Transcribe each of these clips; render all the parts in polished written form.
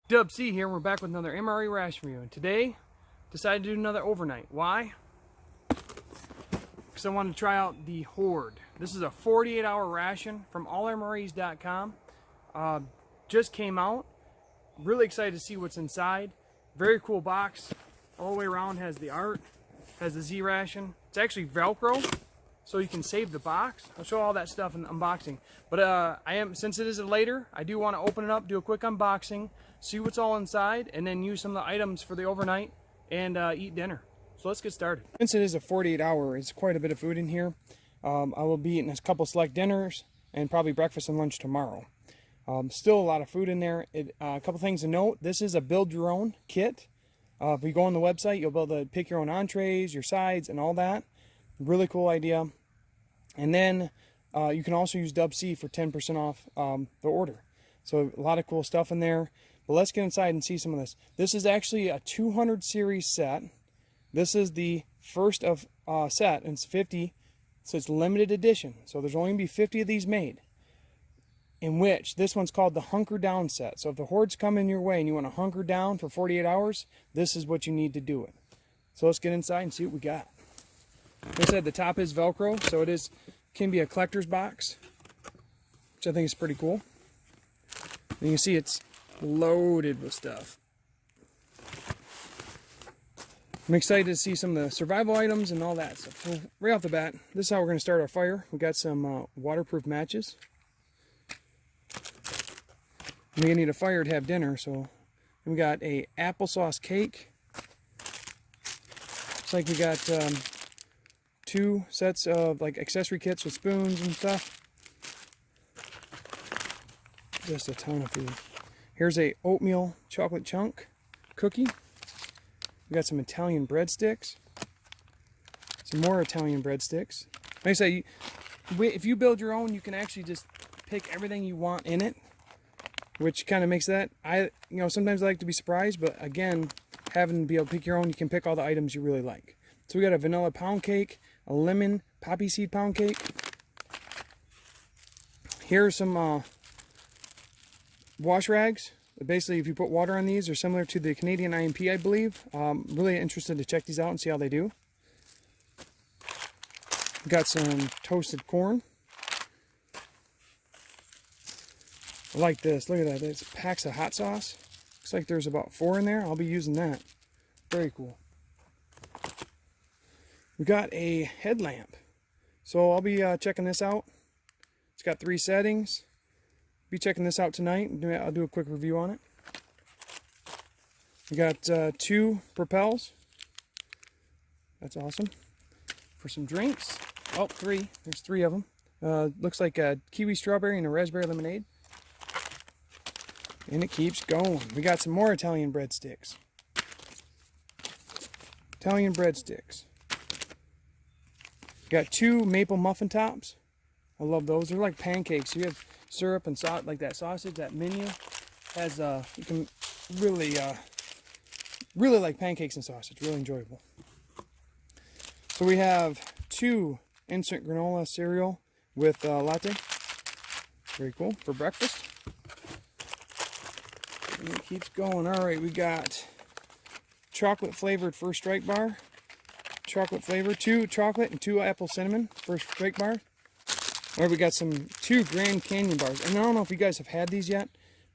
Dub C here, we're back with another MRE ration review, and today decided to do another overnight. Why? Because I wanted to try out the Horde. This is a 48-hour ration from allmres.com. Just came out. Really excited to see what's inside. Very cool box. All the way around has the art, has the Z ration. It's actually Velcro, so you can save the box. I'll show all that stuff in the unboxing. But since it is later, I do want to open it up, do a quick unboxing, see what's all inside, and then use some of the items for the overnight and eat dinner. So let's get started. Since it is a 48-hour, it's quite a bit of food in here. I will be eating a couple select dinners and probably breakfast and lunch tomorrow. Still a lot of food in there. A couple things to note: this is a build your own kit. If you go on the website, you'll be able to pick your own entrees, your sides, and all that. Really cool idea. And then you can also use Dub C for 10% off the order. So a lot of cool stuff in there. But let's get inside and see some of this. This is actually a 200 series set. This is the first of set, and it's 50, so it's limited edition. So there's only going to be 50 of these made. In which this one's called the Hunker Down set. So if the Horde's coming your way and you want to hunker down for 48 hours, this is what you need to do it. So let's get inside and see what we got. Like I said, the top is Velcro, so it can be a collector's box, which I think is pretty cool. And you can see it's loaded with stuff. I'm excited to see some of the survival items and all that stuff. So right off the bat, this is how we're going to start our fire. We got some waterproof matches. We're going to need a fire to have dinner, so we got a applesauce cake. Looks like we got 2 sets of like accessory kits with spoons and stuff. Just a ton of food. Here's a oatmeal chocolate chunk cookie. We got some Italian breadsticks. Some more Italian breadsticks. Like I say, if you build your own, you can actually just pick everything you want in it, which kind of makes that, sometimes I like to be surprised, but again, having to be able to pick your own, you can pick all the items you really like. So we got a vanilla pound cake, a lemon poppy seed pound cake. Here's some wash rags. Basically, if you put water on these, they're similar to the Canadian IMP, I believe. Really interested to check these out and see how they do. We got some toasted corn. I like this. Look at that. It's packs of hot sauce. Looks like there's about 4 in there. I'll be using that. Very cool. We got a headlamp. So I'll be checking this out. It's got 3 settings. Be checking this out tonight. I'll do a quick review on it. We got 2 propels. That's awesome. For some drinks. Oh, 3. There's 3 of them. Looks like a kiwi strawberry and a raspberry lemonade. And it keeps going. We got some more Italian breadsticks. Italian breadsticks. We got 2 maple muffin tops. I love those. They're like pancakes. You have syrup and sauce, like that sausage. That menu has you can really like pancakes and sausage. Really enjoyable. So we have 2 instant granola cereal with latte. Very cool for breakfast. And it keeps going. All right, we got chocolate flavored first strike bar. Chocolate flavor, 2 chocolate and 2 apple cinnamon first strike bar. All right, we got some 2 Grand Canyon bars, and I don't know if you guys have had these yet,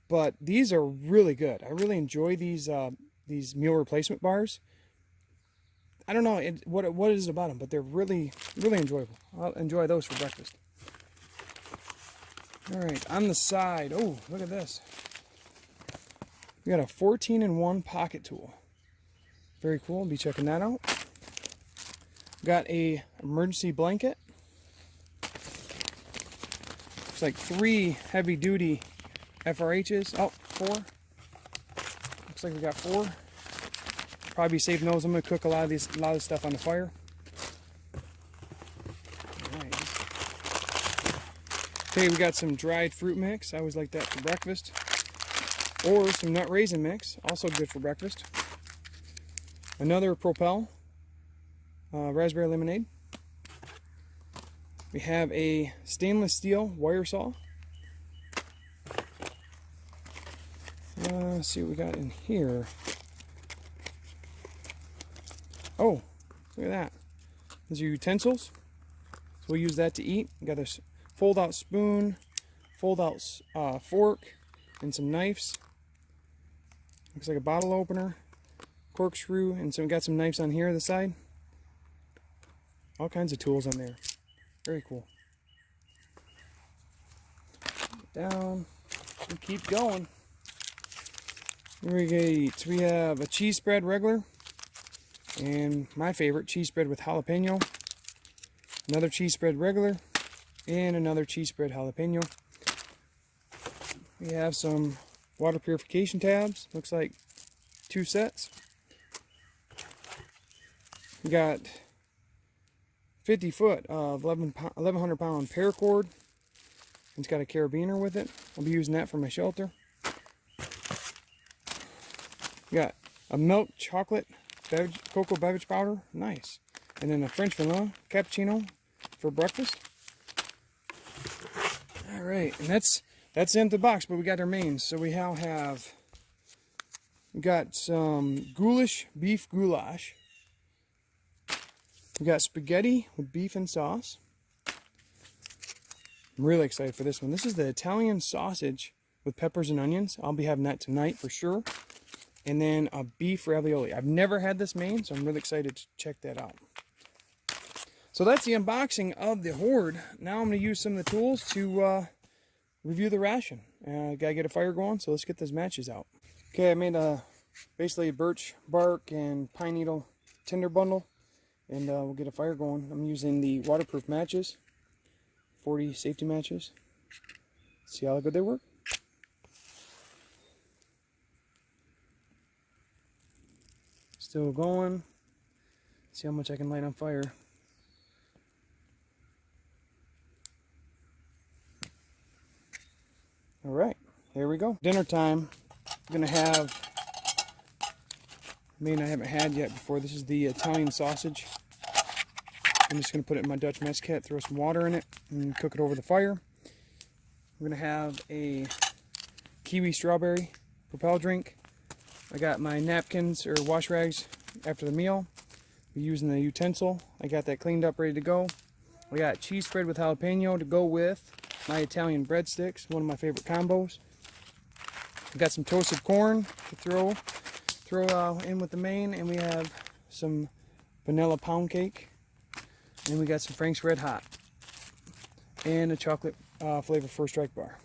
but these are really good. I really enjoy these meal replacement bars. I don't know what it is about them, but they're really enjoyable. I'll enjoy those for breakfast. All right, on the side, oh, look at this. We got a 14-in-1 pocket tool. Very cool. I'll be checking that out. Got a emergency blanket. It's like 3 heavy-duty FRHs. Oh, 4. Looks like we got 4. Probably saving those. I'm going to cook a lot of this stuff on the fire. All right. Okay, we got some dried fruit mix. I always like that for breakfast. Or some nut raisin mix, also good for breakfast. Another Propel raspberry lemonade. We have a stainless steel wire saw. Let's see what we got in here. Oh, look at that. Those are utensils. So we'll use that to eat. We got this fold-out spoon, fold-out fork, and some knives. Looks like a bottle opener, corkscrew, and so we got some knives on here on the side. All kinds of tools on there. Very cool. Down. We keep going. We have a cheese spread regular, and my favorite, cheese spread with jalapeno. Another cheese spread regular, and another cheese spread jalapeno. We have some water purification tabs. Looks like 2 sets. We got 50 foot of 1100 pound paracord. It's got a carabiner with it. I'll be using that for my shelter. We got a milk chocolate cocoa beverage powder. Nice. And then a French vanilla cappuccino for breakfast. Alright, and that's the empty box, but we got our mains. So we now have, we got some beef goulash. We got spaghetti with beef and sauce. I'm really excited for this one. This is the Italian sausage with peppers and onions. I'll be having that tonight for sure. And then a beef ravioli. I've never had this main, so I'm really excited to check that out. So that's the unboxing of the Horde. Now I'm going to use some of the tools to review the ration. Gotta get a fire going, so let's get those matches out. Okay, I made basically a birch bark and pine needle tinder bundle, and we'll get a fire going. I'm using the waterproof matches, 40 safety matches. See how good they work. Still going. See how much I can light on fire. All right, here we go. Dinner time. I'm gonna have, I haven't had yet before. This is the Italian sausage. I'm just gonna put it in my Dutch mess kit, throw some water in it, and cook it over the fire. We're gonna have a kiwi strawberry propel drink. I got my napkins or wash rags after the meal. We're using the utensil. I got that cleaned up, ready to go. We got cheese spread with jalapeno to go with my Italian breadsticks, one of my favorite combos. We got some toasted corn to throw in with the main, and we have some vanilla pound cake, and we got some Frank's Red Hot, and a chocolate flavor First Strike bar.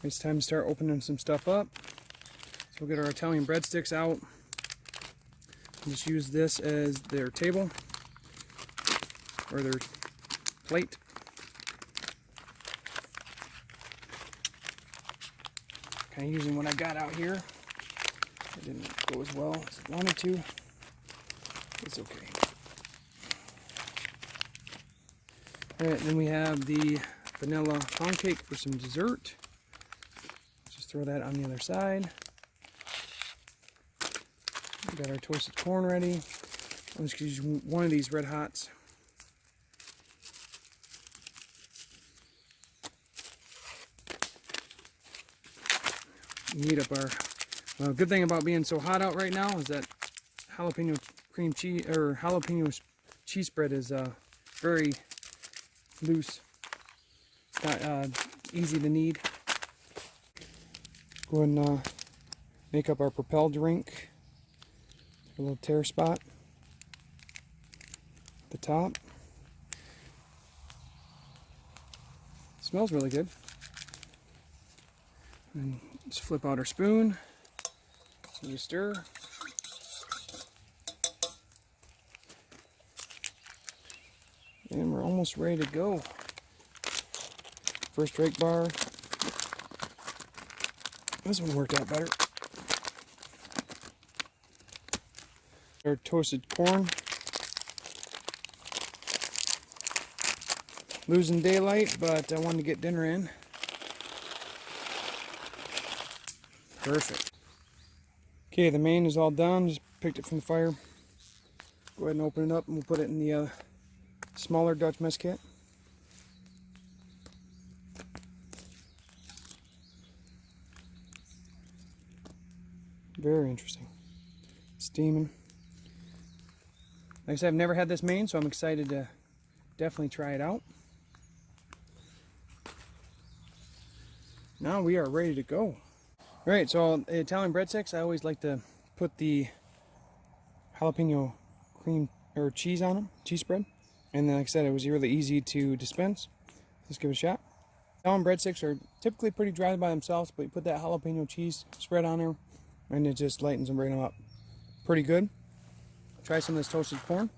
It's time to start opening some stuff up. So we'll get our Italian breadsticks out. Just use this as their table or their plate. Kind of using what I got out here. It didn't go as well as I wanted to. It's okay. Alright, then we have the vanilla pound cake for some dessert. Just throw that on the other side. We got our toasted corn ready. I'm just going to use one of these Red Hots. Heat up our good thing about being so hot out right now is that jalapeno cream cheese or jalapeno cheese spread is very loose. It's not easy to knead. Go ahead and make up our propel drink. A little tear spot at the top. It smells really good. And just flip out our spoon. You stir. And we're almost ready to go. First Strike bar. This one worked out better. Our toasted corn. Losing daylight, but I wanted to get dinner in. Perfect. Okay, the main is all done. Just picked it from the fire. Go ahead and open it up, and we'll put it in the smaller Dutch mess kit. Very interesting. Steaming. Like I said, I've never had this main, so I'm excited to definitely try it out. Now we are ready to go. Alright, so Italian breadsticks, I always like to put the jalapeno cream or cheese on them, cheese spread. And then, like I said, it was really easy to dispense. Let's give it a shot. Italian breadsticks are typically pretty dry by themselves, but you put that jalapeno cheese spread on there, and it just lightens them right up. Pretty good. Try some of this toasted corn.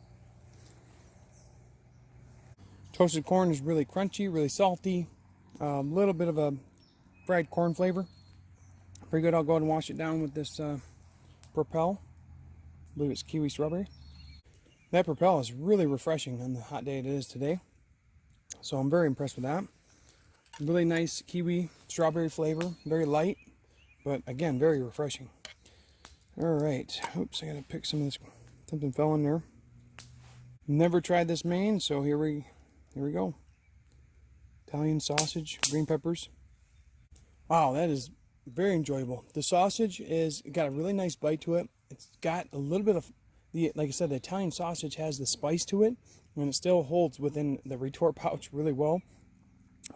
Toasted corn is really crunchy, really salty. A little bit of a fried corn flavor. Pretty good. I'll go ahead and wash it down with this Propel. I believe it's kiwi strawberry. That Propel is really refreshing on the hot day it is today. So I'm very impressed with that. Really nice kiwi strawberry flavor. Very light, but again, very refreshing. Alright. Oops, I gotta pick some of this. Something fell in there. Never tried this main, so here we go. Italian sausage, green peppers. Wow, that is very enjoyable. The sausage is got a really nice bite to it. It's got a little bit of the, like I said, the Italian sausage has the spice to it, and it still holds within the retort pouch really well.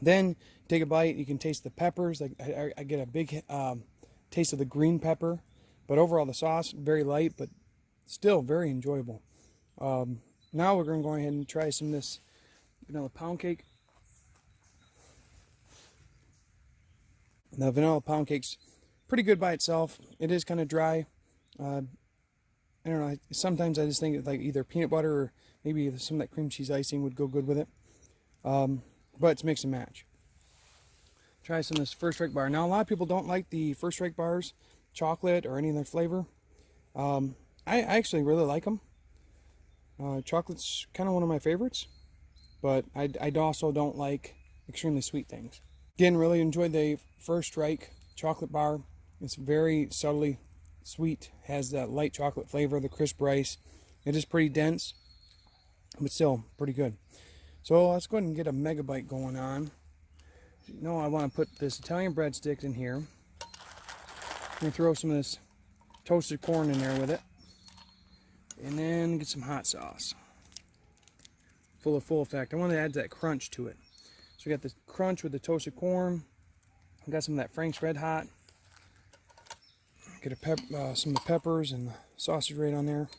Then take a bite, you can taste the peppers. Like I get a big taste of the green pepper, but overall the sauce very light, but still very enjoyable. Now we're going to go ahead and try some of this vanilla pound cake. The vanilla pound cake's pretty good by itself. It is kind of dry. I don't know. Sometimes I just think like either peanut butter or maybe some of that cream cheese icing would go good with it. But it's mix and match. Try some of this First Strike bar. Now a lot of people don't like the First Strike bars, chocolate or any other flavor. I actually really like them. Chocolate's kind of one of my favorites, but I also don't like extremely sweet things. Again, really enjoyed the First Strike chocolate bar. It's very subtly sweet, has that light chocolate flavor, the crisp rice. It is pretty dense, but still pretty good. So let's go ahead and get a megabyte going on. You know, I want to put this Italian breadsticks in here. I'm going to throw some of this toasted corn in there with it. And then get some hot sauce. Full effect. I want to add that crunch to it. So we got the crunch with the toasted corn. I got some of that Frank's Red Hot. Get some of the peppers and the sausage right on there.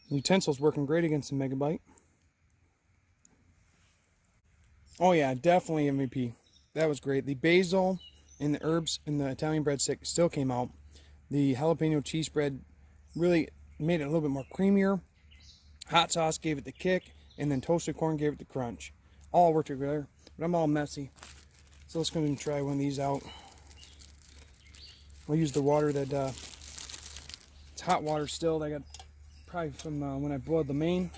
The utensil's working great against the megabyte. Oh yeah, definitely MVP. That was great. The basil and the herbs in the Italian breadstick still came out. The jalapeno cheese spread really made it a little bit more creamier. Hot sauce gave it the kick, and then toasted corn gave it the crunch. All worked together, but I'm all messy. So let's go ahead and try one of these out. I'll use the water that, it's hot water still that I got probably from when I boiled the main.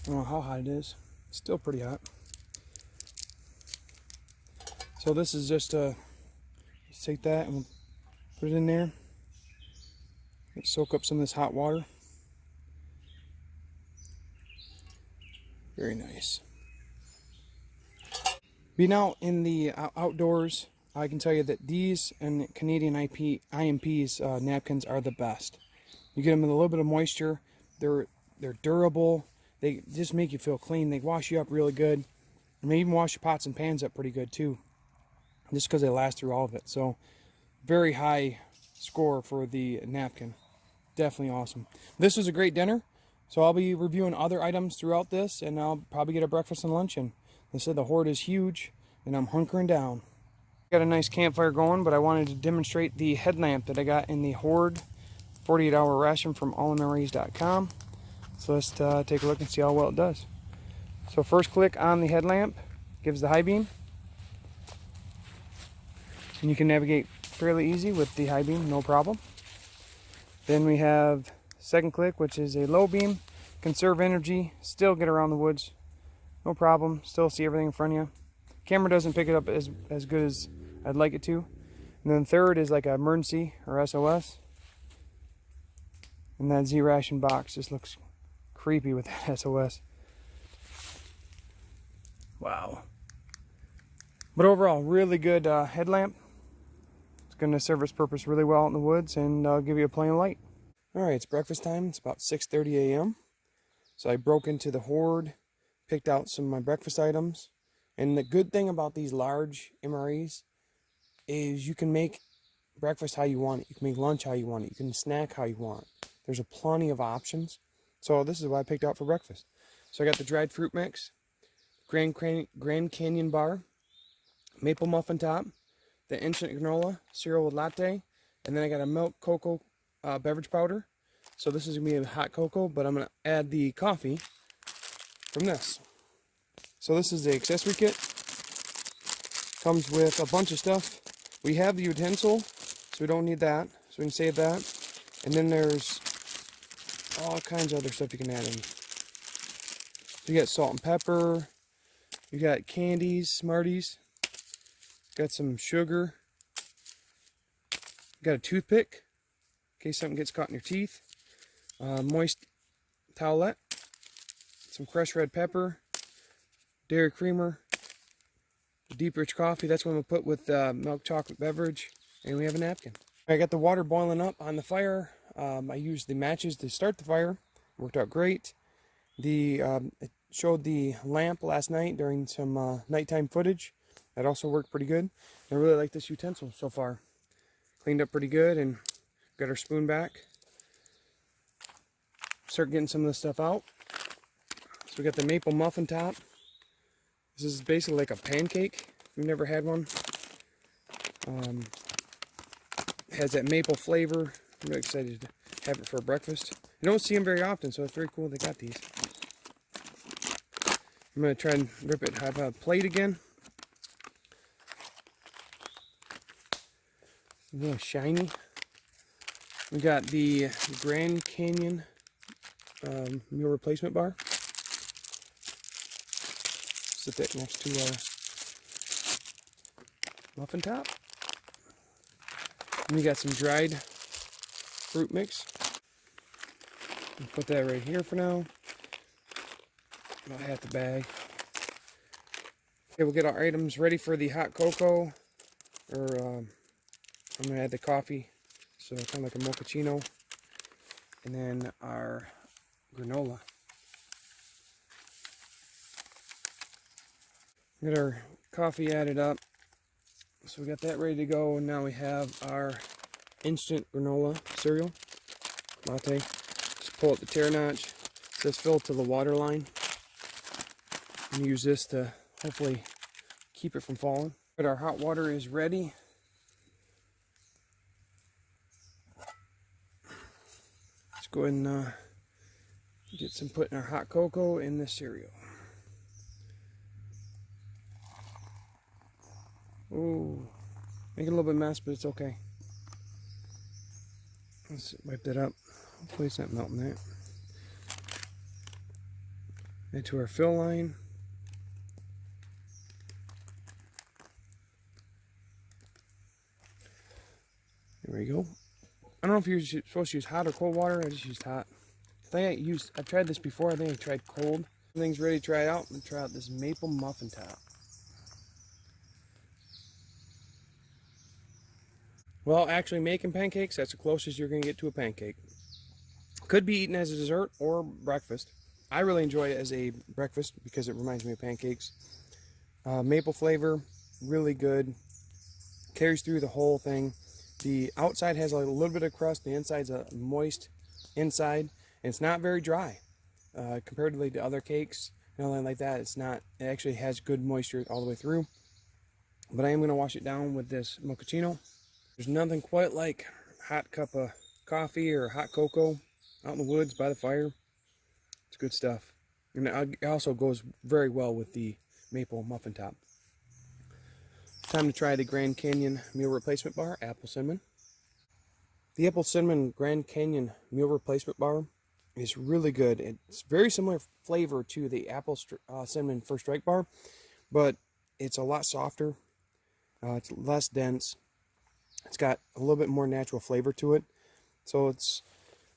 I don't know how hot it is. It's still pretty hot. So this is just let's take that and we'll put it in there. Let's soak up some of this hot water. Very nice. Being out in the outdoors, I can tell you that these and Canadian IMP's napkins are the best. You get them with a little bit of moisture. They're durable. They just make you feel clean. They wash you up really good. And they even wash your pots and pans up pretty good too. Just because they last through all of it. So very high score for the napkin. Definitely awesome. This was a great dinner. So I'll be reviewing other items throughout this, and I'll probably get a breakfast and lunch in. They said the Horde is huge, and I'm hunkering down. Got a nice campfire going, but I wanted to demonstrate the headlamp that I got in the Horde 48-hour ration from allmres.com. So let's take a look and see how well it does. So first click on the headlamp, gives the high beam. And you can navigate fairly easy with the high beam, no problem. Then we have second click, which is a low beam. Conserve energy, still get around the woods, no problem, still see everything in front of you. Camera doesn't pick it up as good as I'd like it to. And then third is like an emergency or SOS. And that Z ration box just looks creepy with that SOS. Wow. But overall, really good headlamp. It's going to serve its purpose really well out in the woods and give you a plenty of light. Alright, it's breakfast time. It's about 6:30 a.m. So I broke into the Horde, picked out some of my breakfast items. And the good thing about these large MREs is you can make breakfast how you want it. You can make lunch how you want it. You can snack how you want. There's a plenty of options. So this is what I picked out for breakfast. So I got the dried fruit mix, Grand Canyon bar, maple muffin top, the instant granola, cereal with latte, and then I got a milk cocoa beverage powder. So this is going to be a hot cocoa, but I'm going to add the coffee from this. So this is the accessory kit. Comes with a bunch of stuff. We have the utensil, so we don't need that. So we can save that. And then there's all kinds of other stuff you can add in. So you got salt and pepper. You got candies, Smarties. Got some sugar. Got a toothpick in case something gets caught in your teeth. Moist towelette. Some crushed red pepper. Dairy creamer. Deep rich coffee. That's what I'm going to put with milk chocolate beverage. And we have a napkin. I got the water boiling up on the fire. I used the matches to start the fire. Worked out great. It showed the lamp last night during some nighttime footage. That also worked pretty good. I really like this utensil so far. Cleaned up pretty good and got our spoon back. Start getting some of this stuff out. So we got the maple muffin top. This is basically like a pancake. If you've never had one. It has that maple flavor. I'm really excited to have it for breakfast. You don't see them very often, so it's very cool they got these. I'm going to try and rip it. Have a plate again. A little shiny. We got the Grand Canyon meal replacement bar. Sit that next to our muffin top. And we got some dried fruit mix. I'll put that right here for now. About half the bag. Okay, we'll get our items ready for the hot cocoa. I'm going to add the coffee. So kind of like a mochaccino. And then our granola. Get our coffee added up. So we got that ready to go. And now we have our instant granola cereal latte. Just pull up the tear notch. It says fill to the water line. And use this to hopefully keep it from falling. But our hot water is ready. Let's go ahead and get some putting our hot cocoa in the cereal. Ooh, make it a little bit mess, but it's okay. Let's wipe that up. Hopefully it's not melting that. Add to our fill line. There we go. I don't know if you're supposed to use hot or cold water. I just used hot. I've tried this before. I think I tried cold. Everything's ready to try it out. I'm going to try out this maple muffin top. Well, actually making pancakes, that's the closest you're going to get to a pancake. Could be eaten as a dessert or breakfast. I really enjoy it as a breakfast because it reminds me of pancakes. Maple flavor, really good. Carries through the whole thing. The outside has a little bit of crust. The inside's a moist inside. And it's not very dry. Comparatively to other cakes and all that like that, it's not. It actually has good moisture all the way through. But I am going to wash it down with this mochaccino. There's nothing quite like a hot cup of coffee or hot cocoa out in the woods by the fire. It's good stuff. And it also goes very well with the maple muffin top. Time to try the Grand Canyon meal replacement bar, apple cinnamon. The apple cinnamon Grand Canyon meal replacement bar is really good. It's very similar flavor to the apple cinnamon First Strike bar, but it's a lot softer. It's less dense. It's got a little bit more natural flavor to it. So it's,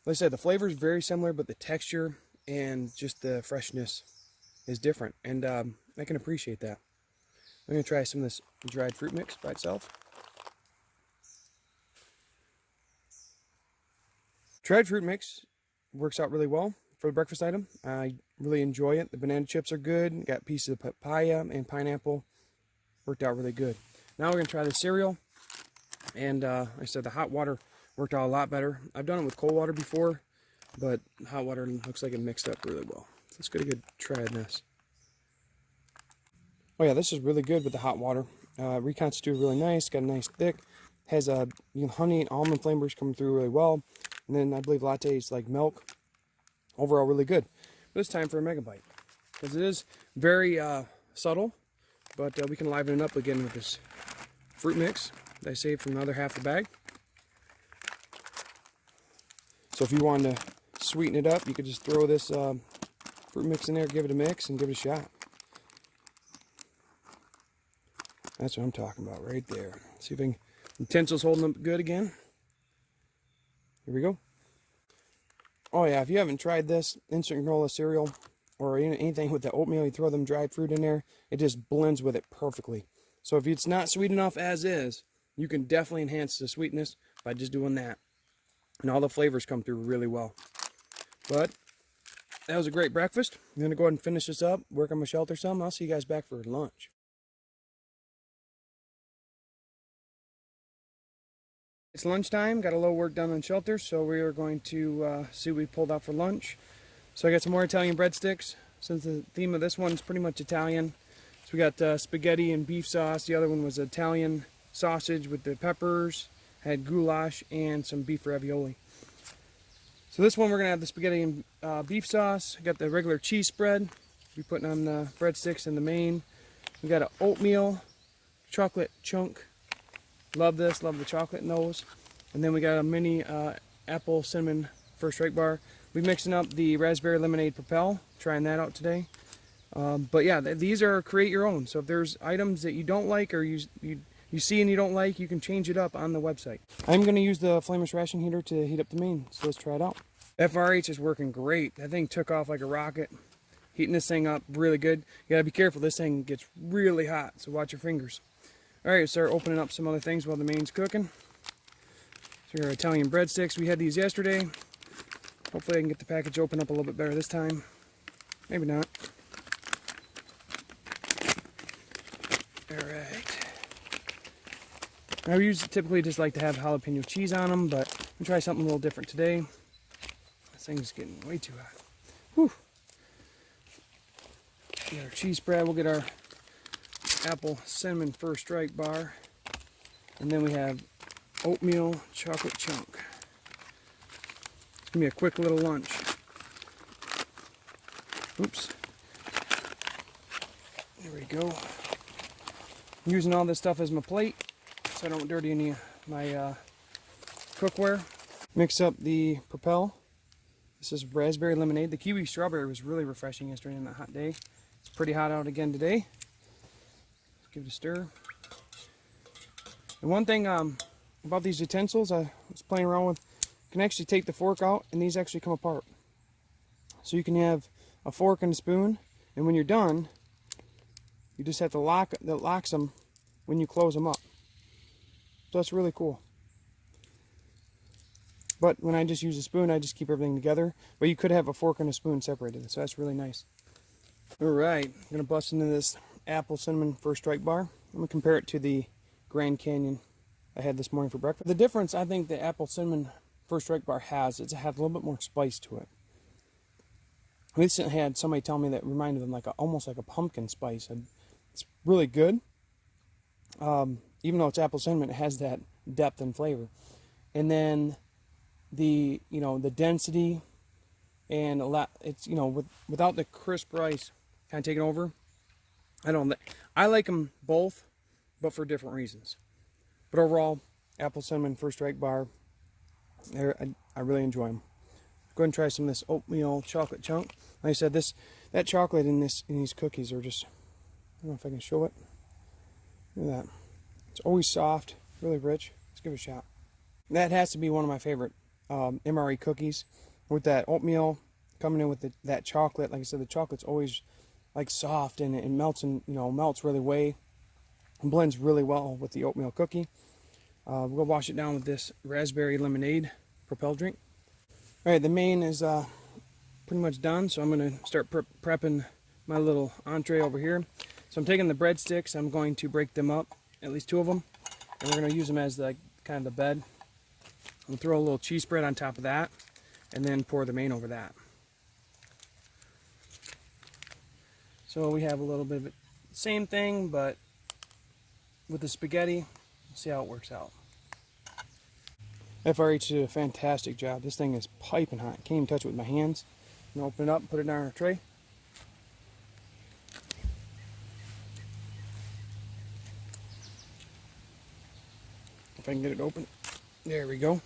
like I said, the flavor is very similar, but the texture and just the freshness is different. And I can appreciate that. I'm going to try some of this dried fruit mix by itself. Dried fruit mix works out really well for a breakfast item. I really enjoy it. The banana chips are good. Got pieces of papaya and pineapple. Worked out really good. Now we're going to try the cereal. And like I said, the hot water worked out a lot better. I've done it with cold water before, but hot water looks like it mixed up really well. So let's get a good try on this. Oh yeah, this is really good with the hot water. Reconstituted really nice. Got a nice thick. Has honey and almond flavors coming through really well. And then I believe latte is like milk. Overall, really good. But it's time for a mega bite because it is very subtle, but we can liven it up again with this fruit mix that I saved from the other half of the bag. So if you wanted to sweeten it up, you could just throw this fruit mix in there, give it a mix, and give it a shot. That's what I'm talking about right there. See if I can, utensils holding up good again. Here we go. Oh yeah, if you haven't tried this instant granola cereal or anything with the oatmeal, you throw them dried fruit in there, it just blends with it perfectly. So if it's not sweet enough as is, you can definitely enhance the sweetness by just doing that. And all the flavors come through really well. But that was a great breakfast. I'm going to go ahead and finish this up, work on my shelter some. I'll see you guys back for lunch. It's lunchtime, got a little work done on shelter, so we are going to see what we pulled out for lunch. So I got some more Italian breadsticks, since the theme of this one is pretty much Italian. So we got spaghetti and beef sauce. The other one was Italian sausage with the peppers, had goulash, and some beef ravioli. So this one we're going to have the spaghetti and beef sauce. Got the regular cheese spread. We're putting on the breadsticks in the main. We got an oatmeal chocolate chunk. Love this, love the chocolate in those. And then we got a mini apple cinnamon first strike bar. We're mixing up the raspberry lemonade Propel, trying that out today. But yeah, these are create your own. So if there's items that you don't like or you see and you don't like, you can change it up on the website. I'm going to use the flameless ration heater to heat up the main, so let's try it out. FRH is working great. That thing took off like a rocket. Heating this thing up really good. You gotta be careful, this thing gets really hot, so watch your fingers. Alright, we'll start opening up some other things while the main's cooking. So our Italian breadsticks, we had these yesterday. Hopefully I can get the package open up a little bit better this time. Maybe not. Alright. I typically just like to have jalapeno cheese on them, but I'm gonna try something a little different today. This thing's getting way too hot. Whew. Get our cheese spread, we'll get our apple cinnamon first strike bar, and then we have oatmeal chocolate chunk. It's gonna be a quick little lunch. Oops. There we go. I'm using all this stuff as my plate so I don't dirty any of my cookware. Mix up the Propel. This is raspberry lemonade. The kiwi strawberry was really refreshing yesterday on that hot day. It's pretty hot out again today. Give it a stir. And one thing about these utensils I was playing around with, you can actually take the fork out and these actually come apart. So you can have a fork and a spoon, and when you're done, you just have to lock that locks them when you close them up. So that's really cool. But when I just use a spoon, I just keep everything together. But you could have a fork and a spoon separated, so that's really nice. Alright, I'm going to bust into this apple cinnamon first strike bar. I'm going to compare it to the Grand Canyon I had this morning for breakfast. The difference I think the apple cinnamon first strike bar has is it has a little bit more spice to it. I recently had somebody tell me that reminded them almost like a pumpkin spice. And it's really good. Even though it's apple cinnamon, it has that depth and flavor. And then the density and a lot, it's without the crisp rice kind of taking over. I like them both, but for different reasons. But overall, apple cinnamon first strike bar, I really enjoy them. Go ahead and try some of this oatmeal chocolate chunk. Like I said, that chocolate in these cookies are just, I don't know if I can show it. Look at that. It's always soft, really rich. Let's give it a shot. That has to be one of my favorite MRE cookies, with that oatmeal coming in with that chocolate. Like I said, the chocolate's always like soft and it melts and melts really way. It blends really well with the oatmeal cookie. We'll go wash it down with this raspberry lemonade Propel drink. Alright, the main is pretty much done, so I'm going to start prepping my little entree over here. So I'm taking the breadsticks, I'm going to break them up, at least 2 of them, and we're going to use them as like kind of the bed. We'll throw a little cheese spread on top of that, and then pour the main over that. So we have a little bit of the same thing, but with the spaghetti. We'll see how it works out. FRH did a fantastic job. This thing is piping hot. Can't even touch it with my hands. I'm going to open it up and put it on our tray. If I can get it open. There we go.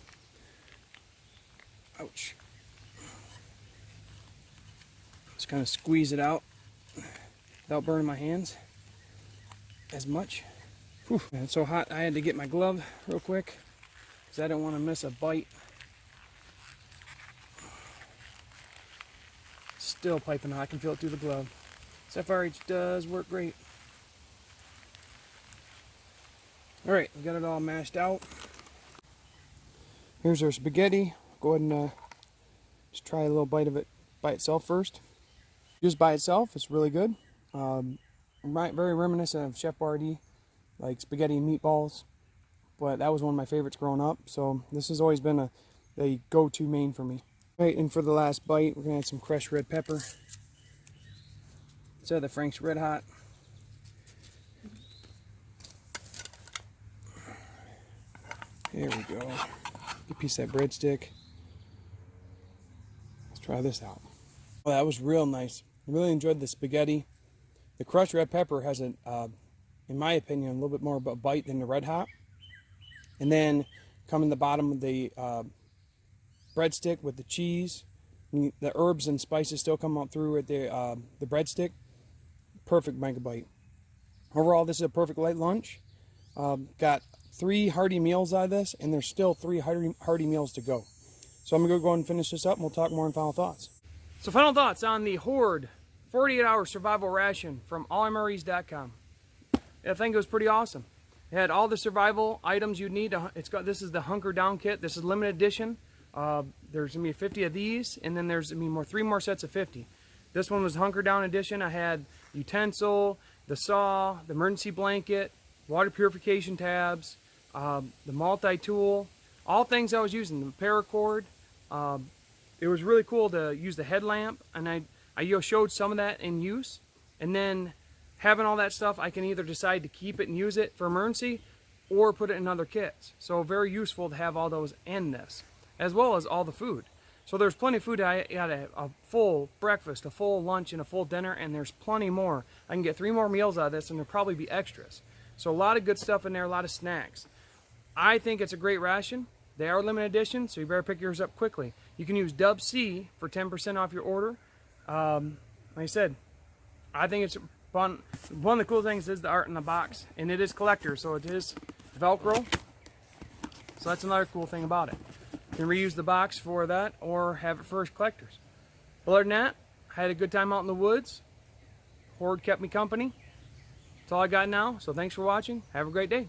Ouch. Just kind of squeeze it out without burning my hands as much. Whew. It's so hot I had to get my glove real quick because I don't want to miss a bite. Still piping hot. I can feel it through the glove. This FRH does work great. Alright, we got it all mashed out. Here's our spaghetti. Go ahead and just try a little bite of it by itself first. Just by itself, it's really good. Very reminiscent of Chef Boyardee, like spaghetti and meatballs. But that was one of my favorites growing up. So this has always been a go-to main for me. Alright, and for the last bite, we're going to add some crushed red pepper. Instead of the Frank's Red Hot. There we go. A piece of that breadstick. Let's try this out. Well, that was real nice. I really enjoyed the spaghetti. The crushed red pepper has in my opinion, a little bit more of a bite than the red hot. And then come in the bottom of the breadstick with the cheese. The herbs and spices still come up through with the breadstick. Perfect mega bite. Overall, this is a perfect light lunch. Got 3 hearty meals out of this, and there's still 3 hearty meals to go. So I'm going to go and finish this up, and we'll talk more in final thoughts. So final thoughts on the Horde 48-hour survival ration from allmres.com. I think it was pretty awesome. It had all the survival items you'd need. This is the Hunker Down Kit. This is limited edition. There's going to be 50 of these, and then there's going to be 3 more sets of 50. This one was Hunker Down edition. I had utensil, the saw, the emergency blanket, water purification tabs, the multi-tool, all things I was using, the paracord. It was really cool to use the headlamp, and I showed some of that in use. And then having all that stuff, I can either decide to keep it and use it for emergency or put it in other kits. So very useful to have all those in this, as well as all the food. So there's plenty of food. I got a full breakfast, a full lunch, and a full dinner, and there's plenty more. I can get 3 more meals out of this, and there'll probably be extras. So a lot of good stuff in there, a lot of snacks. I think it's a great ration. They are limited edition, so you better pick yours up quickly. You can use Dub C for 10% off your order. Like I said, I think it's fun. One of the cool things is the art in the box, and it is collector, so it is Velcro. So that's another cool thing about it. You can reuse the box for that or have it for collectors. Other than that, I had a good time out in the woods. Horde kept me company. That's all I got now, so thanks for watching. Have a great day.